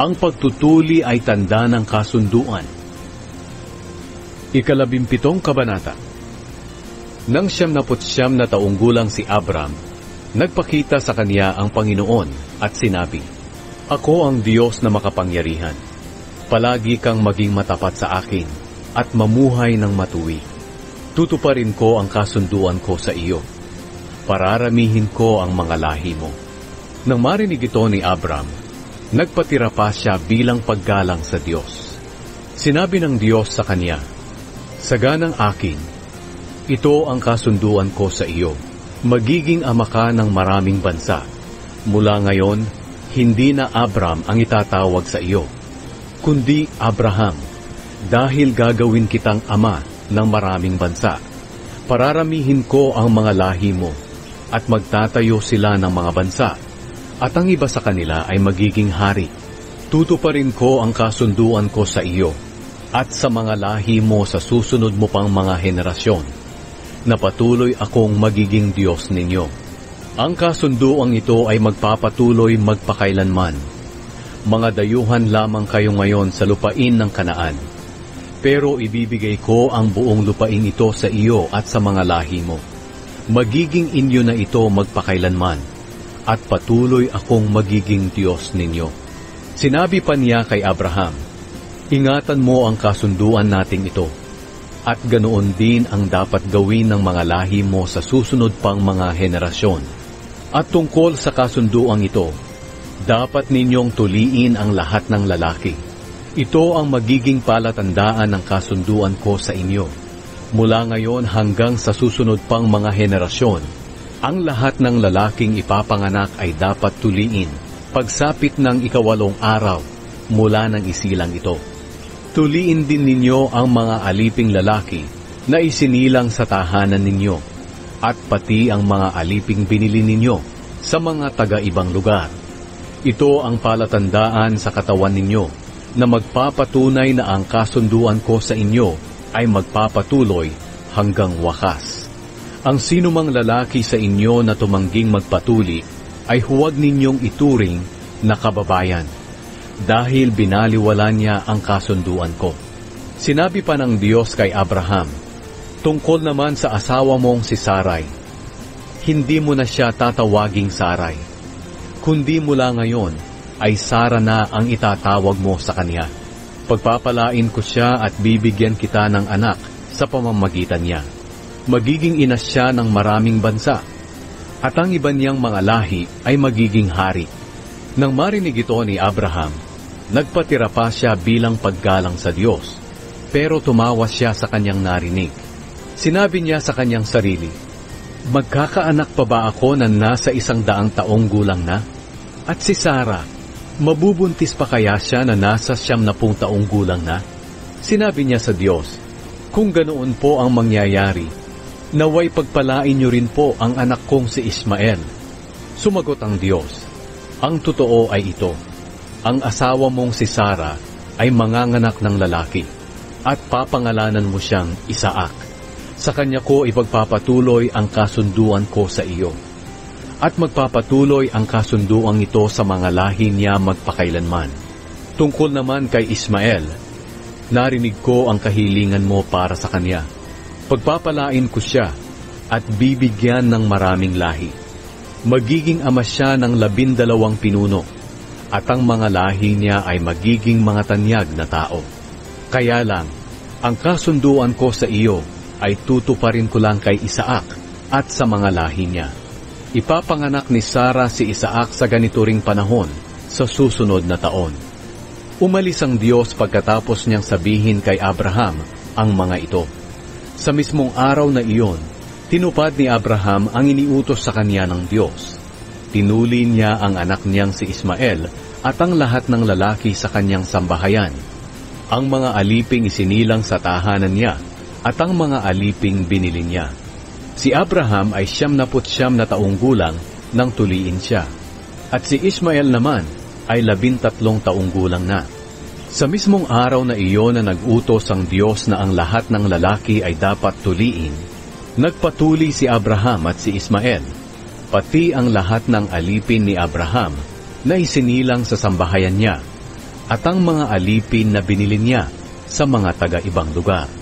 Ang pagtutuli ay tanda ng kasunduan. 17 Kabanata. Nang 99 na taong gulang si Abram, nagpakita sa kanya ang Panginoon at sinabi, "Ako ang Diyos na makapangyarihan. Palagi kang maging matapat sa akin at mamuhay ng matuwid. Tutuparin ko ang kasunduan ko sa iyo. Pararamihin ko ang mga lahi mo." Nang marinig ito ni Abram, nagpatira pa siya bilang paggalang sa Diyos. Sinabi ng Diyos sa kanya, "Saganang akin, ito ang kasunduan ko sa iyo. Magiging ama ka ng maraming bansa. Mula ngayon, hindi na Abram ang itatawag sa iyo, kundi Abraham, dahil gagawin kitang ama ng maraming bansa. Pararamihin ko ang mga lahi mo, at magtatayo sila ng mga bansa, at ang iba sa kanila ay magiging hari. Tutuparin ko ang kasunduan ko sa iyo, at sa mga lahi mo sa susunod mo pang mga henerasyon, na patuloy akong magiging Diyos ninyo. Ang kasunduang ito ay magpapatuloy magpakailanman. Mga dayuhan lamang kayo ngayon sa lupain ng Kanaan, pero ibibigay ko ang buong lupain ito sa iyo at sa mga lahi mo. Magiging inyo na ito magpakailanman, at patuloy akong magiging Diyos ninyo." Sinabi pa niya kay Abraham, "Ingatan mo ang kasunduan nating ito, at ganoon din ang dapat gawin ng mga lahi mo sa susunod pang mga henerasyon. At tungkol sa kasunduang ito, dapat ninyong tuliin ang lahat ng lalaki. Ito ang magiging palatandaan ng kasunduan ko sa inyo. Mula ngayon hanggang sa susunod pang mga henerasyon, ang lahat ng lalaking ipapanganak ay dapat tuliin pagsapit ng 8 araw mula ng isilang ito. Tuliin din ninyo ang mga aliping lalaki na isinilang sa tahanan ninyo, at pati ang mga aliping binili ninyo sa mga taga-ibang lugar. Ito ang palatandaan sa katawan ninyo na magpapatunay na ang kasunduan ko sa inyo ay magpapatuloy hanggang wakas. Ang sinumang lalaki sa inyo na tumangging magpatuli ay huwag ninyong ituring na kababayan, dahil binaliwala niya ang kasunduan ko." Sinabi pa ng Diyos kay Abraham, "Tungkol naman sa asawa mong si Sarai, hindi mo na siya tatawaging Sarai, kundi mula ngayon ay Sara na ang itatawag mo sa kanya. Pagpapalain ko siya at bibigyan kita ng anak sa pamamagitan niya. Magiging ina siya ng maraming bansa, at ang iba niyang mga lahi ay magiging hari." Nang marinig ito ni Abraham, nagpatira pa siya bilang paggalang sa Diyos, pero tumawa siya sa kanyang narinig. Sinabi niya sa kanyang sarili, "Magkakaanak pa ba ako na nasa 100 taong gulang na? At si Sara, mabubuntis pa kaya siya na nasa 90 taong gulang na?" Sinabi niya sa Diyos, "Kung ganoon po ang mangyayari, naway pagpalain niyo rin po ang anak kong si Ismael." Sumagot ang Diyos, "Ang totoo ay ito, ang asawa mong si Sara ay manganganak ng lalaki, at papangalanan mo siyang Isaac. Sa kanya ko ipagpapatuloy ang kasunduan ko sa iyo, at magpapatuloy ang kasunduang ito sa mga lahi niya magpakailanman. Tungkol naman kay Ismael, narinig ko ang kahilingan mo para sa kanya. Pagpapalain ko siya at bibigyan ng maraming lahi. Magiging ama siya ng 12 pinuno, at ang mga lahi niya ay magiging mga tanyag na tao. Kaya lang, ang kasunduan ko sa iyo ay tutuparin ko lang kay Isaac at sa mga lahi niya. Ipapanganak ni Sara si Isaac sa ganito ring panahon sa susunod na taon." Umalis ang Diyos pagkatapos niyang sabihin kay Abraham ang mga ito. Sa mismong araw na iyon, tinupad ni Abraham ang iniutos sa kanya ng Diyos. Tinuli niya ang anak niyang si Ismael at ang lahat ng lalaki sa kanyang sambahayan. Ang mga aliping isinilang sa tahanan niya at ang mga aliping binili niya. Si Abraham ay 99 na taong gulang nang tuliin siya, at si Ismael naman ay 13 taong gulang na. Sa mismong araw na iyon na nag-utos ang Diyos na ang lahat ng lalaki ay dapat tuliin, nagpatuli si Abraham at si Ismael, pati ang lahat ng alipin ni Abraham na isinilang sa sambahayan niya, at ang mga alipin na binili niya sa mga taga-ibang lugar.